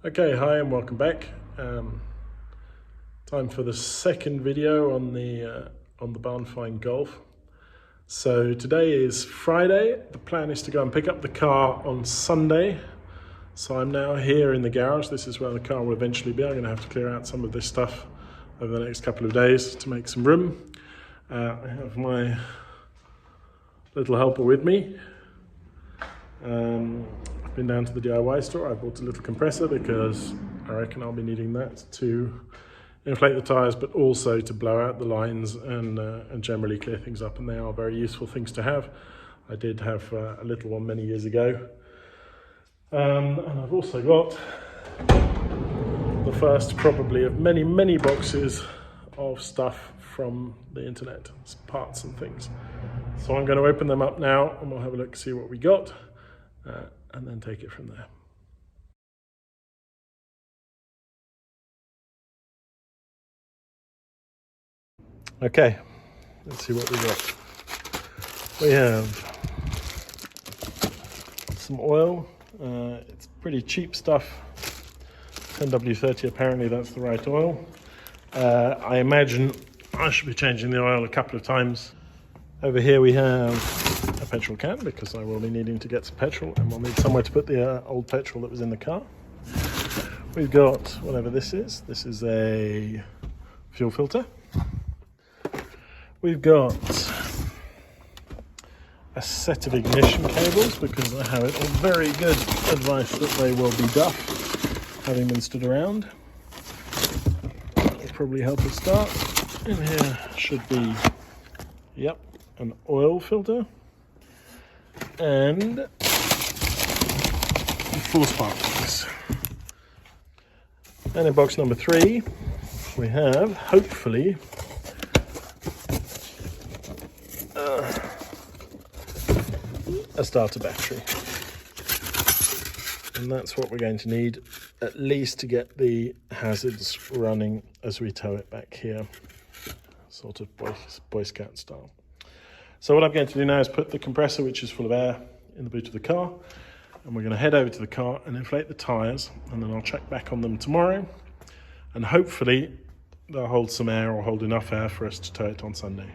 Okay, hi and welcome back. Time for the second video on the Find Golf. So today is Friday. The plan is to go and pick up the car on Sunday. So I'm now here in the garage. This is where the car will eventually be. I'm going to have to clear out some of this stuff over the next couple of days to make some room. I have my little helper with me. I've been down to the DIY store. I bought a little compressor because I reckon I'll be needing that to inflate the tyres, but also to blow out the lines and generally clear things up, and they are very useful things to have. I did have a little one many years ago. And I've also got the first probably of many boxes of stuff from the internet, parts and things. So I'm going to open them up now and we'll have a look, see what we got, and then take it from there. Okay, let's see what we got. We have some oil. It's pretty cheap stuff. 10W30, apparently that's the right oil. I imagine I should be changing the oil a couple of times. Over here we have a petrol can, because I will be needing to get some petrol and we'll need somewhere to put the old petrol that was in the car. We've got whatever this is. This is a fuel filter. We've got a set of ignition cables, because I have it on very good advice that they will be duff, having been stood around. That'll probably help us start. In here should be, yep, an oil filter and 4 spark plugs. And in box number 3 we have, hopefully, a starter battery, and that's what we're going to need, at least to get the hazards running as we tow it back here, sort of Boy Scout style. So what I'm going to do now is put the compressor, which is full of air, in the boot of the car, and we're going to head over to the car and inflate the tyres, and then I'll check back on them tomorrow, and hopefully they'll hold some air, or hold enough air for us to tow it on Sunday.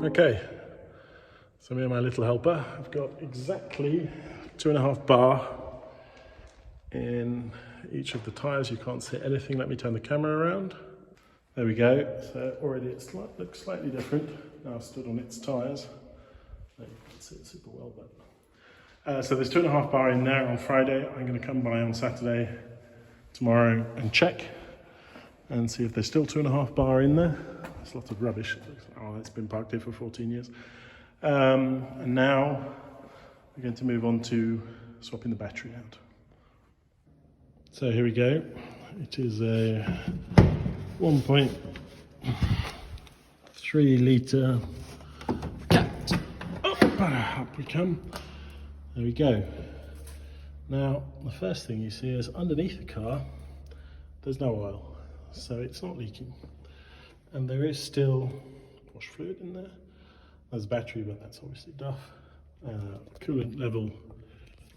Okay, so me and my little helper have got exactly 2.5 bar in each of the tyres. You can't see anything. Let me turn the camera around. There we go. So already it looks slightly different now stood on its tyres. You can't see it super well, but so there's 2.5 bar in there on Friday. I'm going to come by on Saturday, tomorrow, and check and see if there's still 2.5 bar in there. There's lots of rubbish. Oh, it's been parked here for 14 years. And now we're going to move on to swapping the battery out. So here we go. It is a 1.3 litre cat. Up we come. There we go. Now, the first thing you see is underneath the car, there's no oil, so it's not leaking. And there is still wash fluid in there. There's battery, but that's obviously duff. Coolant level,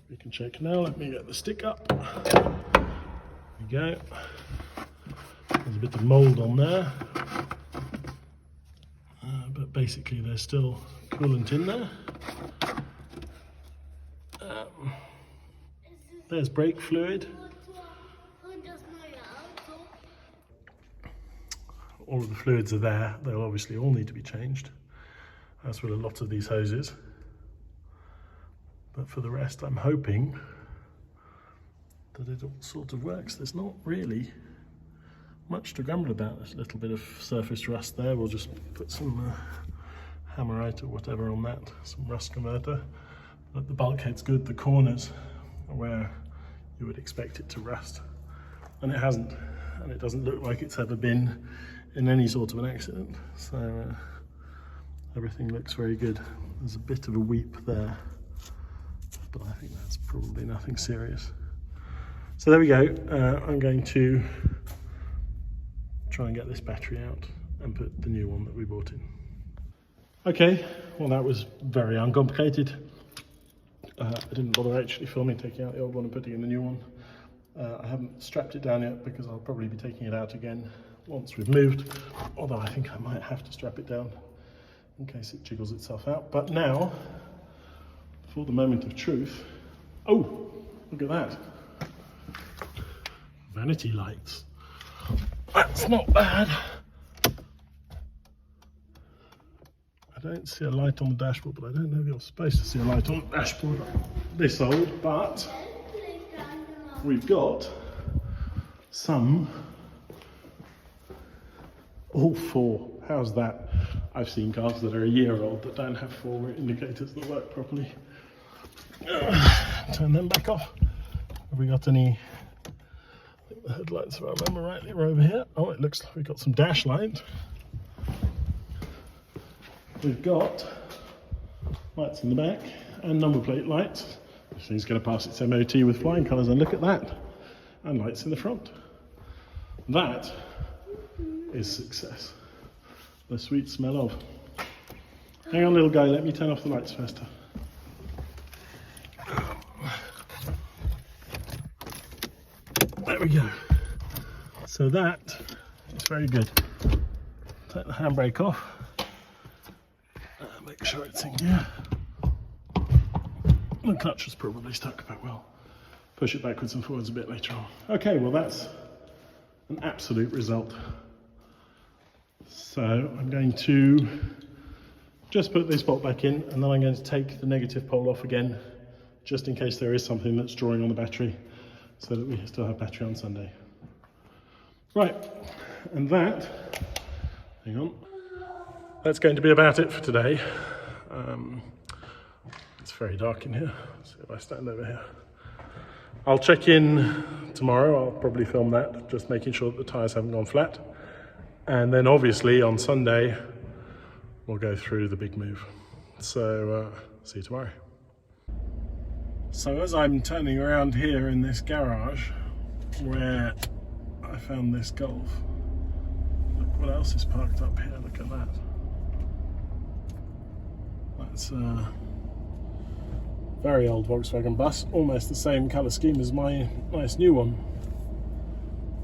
we can check now. Let me get the stick up. There we go. There's a bit of mold on there. But basically there's still coolant in there. There's brake fluid. All of the fluids are there. They'll obviously all need to be changed, as will a lot of these hoses. But for the rest, I'm hoping that it all sort of works. There's not really much to grumble about. There's a little bit of surface rust there. We'll just put some hammerite or whatever on that, some rust converter. But the bulkhead's good. The corners are where you would expect it to rust, and it hasn't, and it doesn't look like it's ever been in any sort of an accident. So everything looks very good. There's a bit of a weep there, but I think that's probably nothing serious. So there we go. I'm going to try and get this battery out and put the new one that we bought in. Okay, well that was very uncomplicated. I didn't bother actually filming taking out the old one and putting in the new one. I haven't strapped it down yet because I'll probably be taking it out again once we've moved, although I think I might have to strap it down in case it jiggles itself out. But now, for the moment of truth, oh, look at that. Vanity lights. That's not bad. I don't see a light on the dashboard, but I don't know if you're supposed to see a light on the dashboard this old, but we've got some, all four. How's that? I've seen cars that are a year old that don't have four indicators that work properly. Turn them back off. Have we got any? I think the headlights, if I remember rightly, are over here. Oh, it looks like we've got some dash lights. We've got lights in the back and number plate lights. This thing's going to pass its MOT with flying colours, and look at that. And lights in the front. That is success. The sweet smell of. Hang on, little guy, let me turn off the lights first. There we go. So that is very good. Take the handbrake off. Make sure it's in gear. The clutch was probably stuck, but we'll push it backwards and forwards a bit later on. Okay, well that's an absolute result. So I'm going to just put this bolt back in, and then I'm going to take the negative pole off again, just in case there is something that's drawing on the battery, so that we still have battery on Sunday. Right, and that, hang on, that's going to be about it for today. It's very dark in here, so if I stand over here. I'll check in tomorrow. I'll probably film that, just making sure that the tyres haven't gone flat. And then obviously on Sunday, we'll go through the big move. So see you tomorrow. So as I'm turning around here in this garage where I found this Golf, look what else is parked up here, look at that. That's a very old Volkswagen bus, almost the same colour scheme as my nice new one.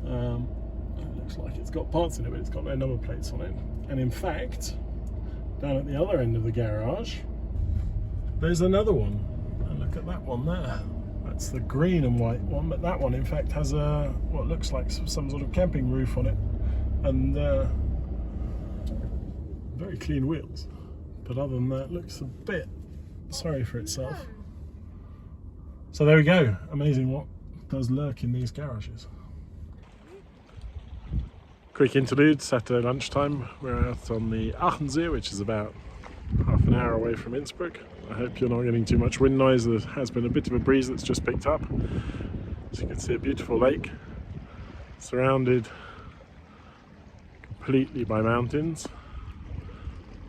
It looks like it's got parts in it, but it's got no number plates on it. And in fact, down at the other end of the garage, there's another one. And look at that one there. That's the green and white one, but that one in fact has a what looks like some sort of camping roof on it, and very clean wheels. But other than that, looks a bit sorry for itself. So there we go. Amazing what does lurk in these garages. Quick interlude, Saturday lunchtime. We're out on the Aachensee, which is about half an hour away from Innsbruck. I hope you're not getting too much wind noise. There has been a bit of a breeze that's just picked up. As you can see, a beautiful lake, surrounded completely by mountains.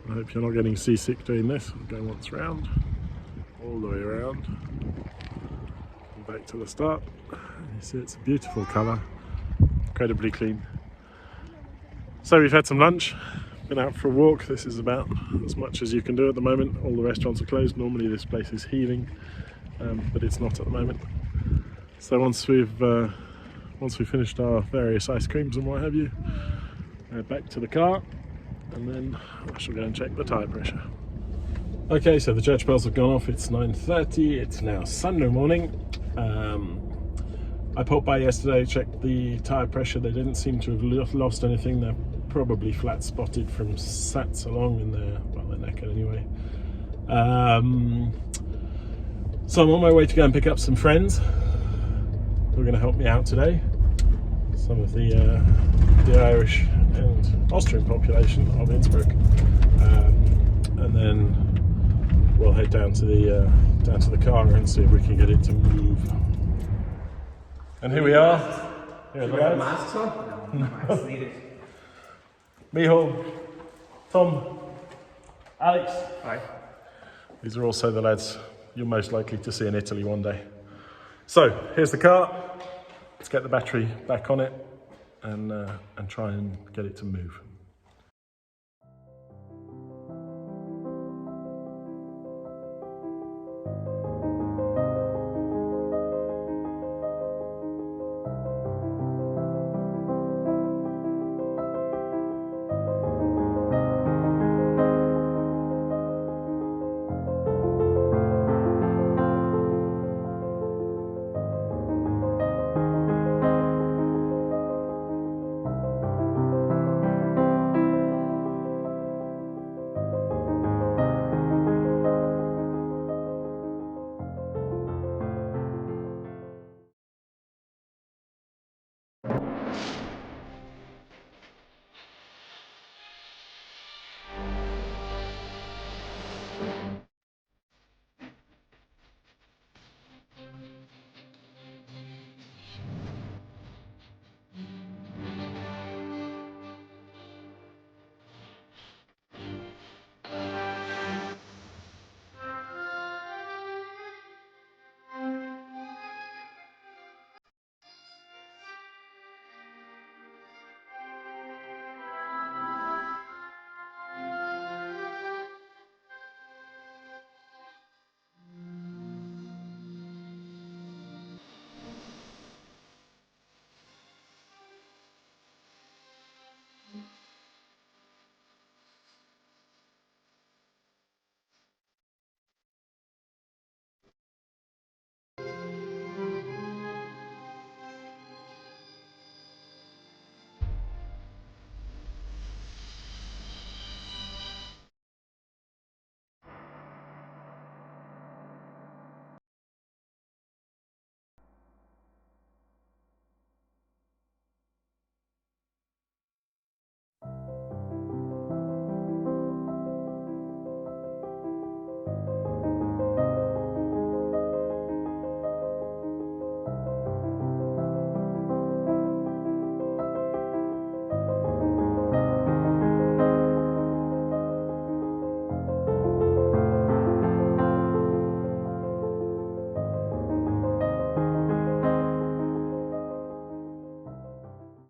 I hope you're not getting seasick doing this. We'll go once round, all the way around, and back to the start. You see it's a beautiful colour, incredibly clean. So we've had some lunch, been out for a walk. This is about as much as you can do at the moment. All the restaurants are closed. Normally this place is heaving, but it's not at the moment. So once we've finished our various ice creams and what have you, back to the car, and then I shall go and check the tyre pressure. Okay, so the church bells have gone off. It's 9:30. It's now Sunday morning. I popped by yesterday, checked the tyre pressure. They didn't seem to have lost anything. They're probably flat spotted from sats along in their, well, they're knackered anyway. So I'm on my way to go and pick up some friends who are going to help me out today. some of the Irish and Austrian population of Innsbruck, and then we'll head down to the car and see if we can get it to move. And here we are. Here are the lads. Masks on? No, masks needed. Michal, Tom, Alex. Hi. These are also the lads you're most likely to see in Italy one day. So here's the car. Let's get the battery back on it and try and get it to move.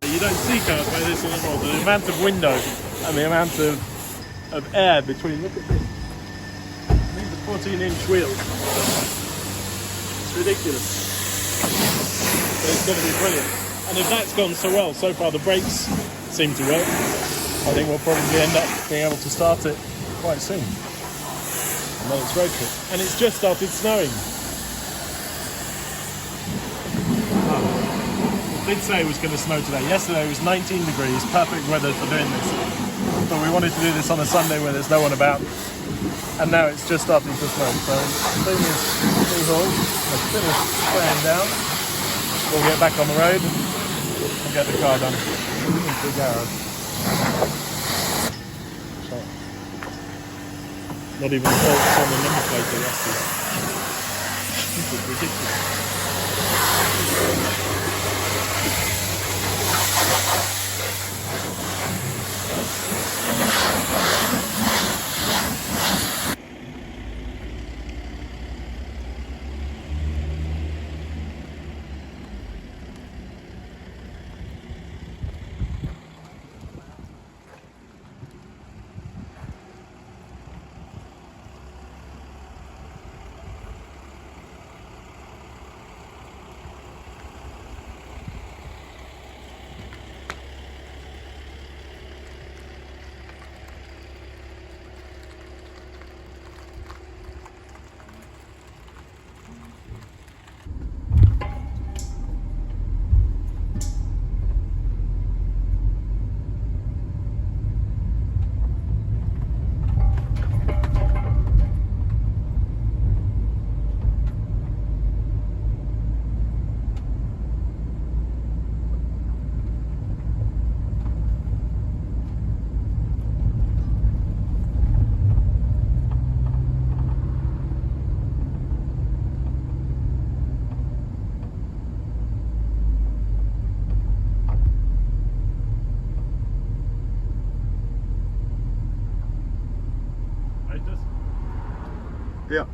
You don't see cars like this anymore. The amount of window and the amount of air between. Look at this. These are 14-inch wheels. It's ridiculous. So it's going to be brilliant. And if that's gone so well, so far the brakes seem to work. I think we'll probably end up being able to start it quite soon. And then it's road trip. And it's just started snowing. Did say it was going to snow today. Yesterday it was 19 degrees, perfect weather for doing this. But we wanted to do this on a Sunday where there's no one about. And now it's just starting to snow. So as soon as I've finished spraying down, we'll get back on the road and get the car done into the garage. So, not even bolts on the number plate are rusty. This is ridiculous. Yeah.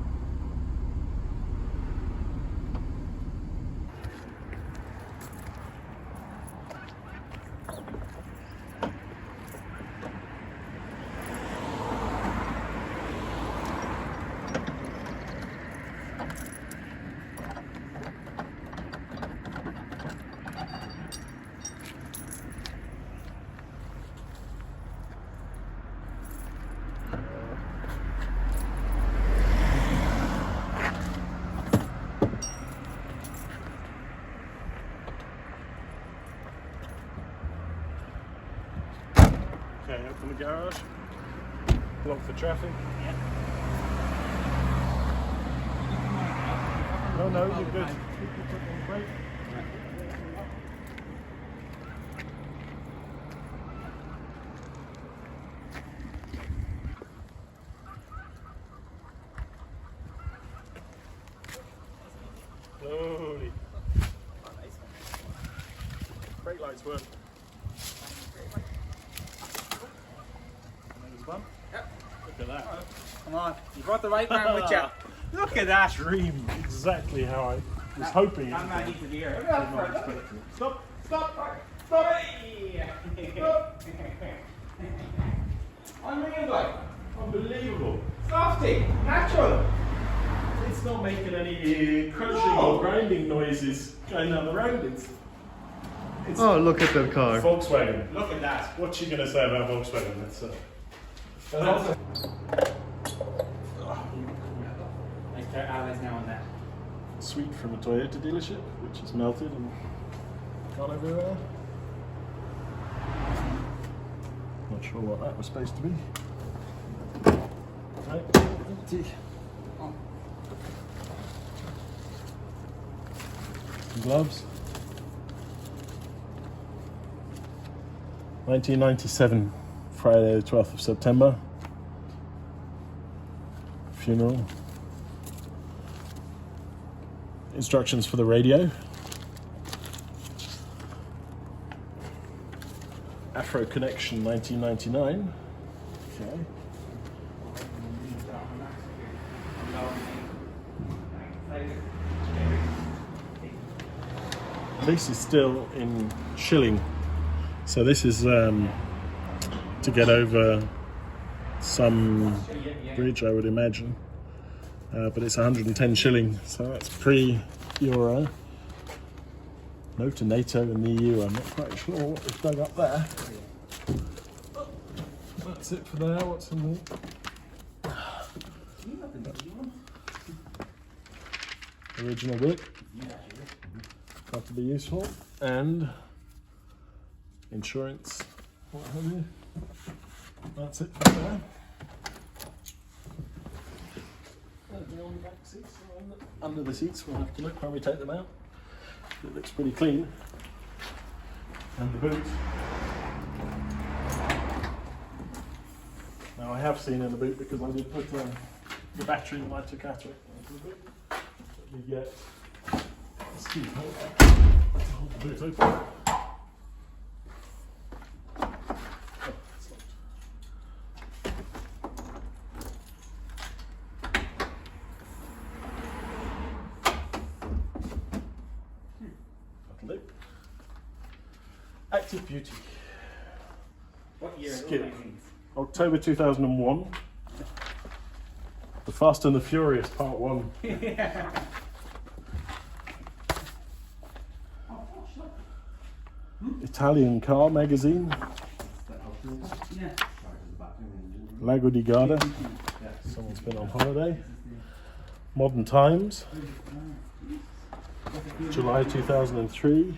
Okay, open the garage, block the traffic. No, no, you're good. Keep your foot on the brake. Slowly. Brake lights work. There's one. Yep. Look at that. Come on, you brought the right man with you. Look at that. Dream exactly how I was hoping it That would man be. needs to be here. Stop! Stop! Hey. Unreal, Unbelievable. softy, natural. It's not making any crunching or grinding noises going down the road. It's Oh, look at that car. Volkswagen. Look at that. What's she going to say about Volkswagen? That's Like their allies now and then. sweet from a Toyota dealership, which is melted and gone everywhere. Not sure what that was supposed to be. Right, empty. Some gloves. 1997, Friday the 12th of September. Funeral. Instructions for the radio. Afro Connection 1999. Okay. This is still in shilling. So this is to get over some bridge, I would imagine. But it's 110 shilling, so that's pre-euro. No to NATO and the EU, I'm not quite sure what they've dug up there. That's it for there, what's in there? Original book. Got to be useful. And insurance, what have you. That's it for there. Anything on the back seats? Under the seats, we'll have to look when we take them out. It looks pretty clean. And the boot. Now I have seen in the boot because I did put the battery that I took out of it into the boot. Let me get this key. Hold the boot open. Oh, it's locked. That'll do. Active Beauty. What year? Skip. October 2001. The Fast and the Furious Part 1. Italian car magazine. Lago di Garda. Someone's been on holiday. Modern Times. July 2003.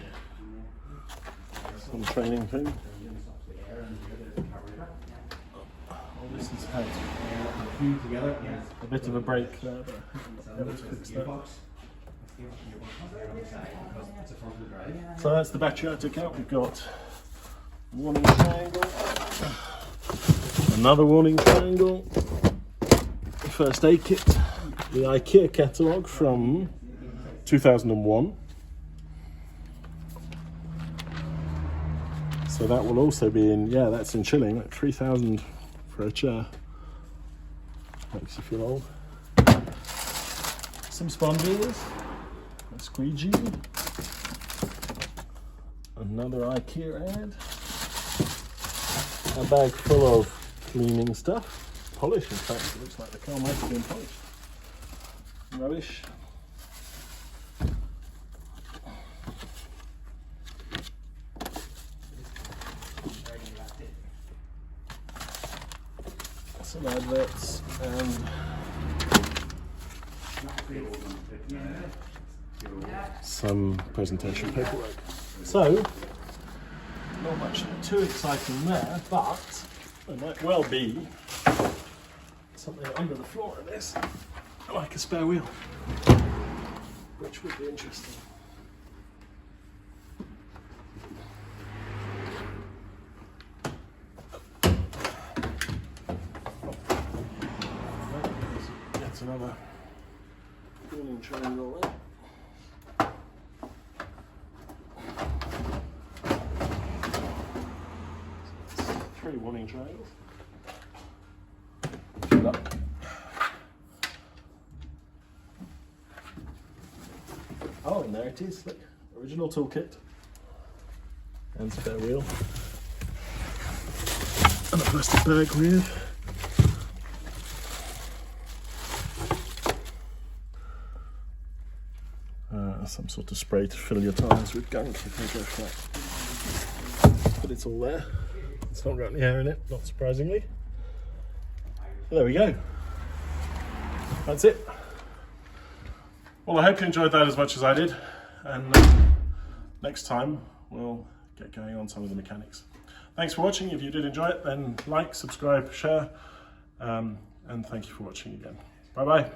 Some training thing. This is how it's a bit of a break there, but I'll be able to fix that. So that's the battery I took out. We've got warning triangle, another warning triangle, first aid kit, the IKEA catalogue from 2001. So that will also be in, yeah, that's in shilling, like 3,000 for a chair. Makes you feel old. some sponges, a squeegee, another IKEA ad, a bag full of cleaning stuff, polish in fact, it looks like the car might have been polished, rubbish, some adverts, and some presentation paperwork. So, not much too exciting there, but there might well be something under the floor of this, like a spare wheel, which would be interesting. That's another warning triangle there. So that's 3 warning triangles. Good luck. Oh, and there it is, look, original toolkit and spare wheel and a plastic bag with some sort of spray to fill your tyres with gunk if they go flat. But it's all there. It's not got any air in it, not surprisingly. There we go. That's it. Well, I hope you enjoyed that as much as I did. And next time we'll get going on some of the mechanics. Thanks for watching. If you did enjoy it, then like, subscribe, share, and thank you for watching again. Bye-bye.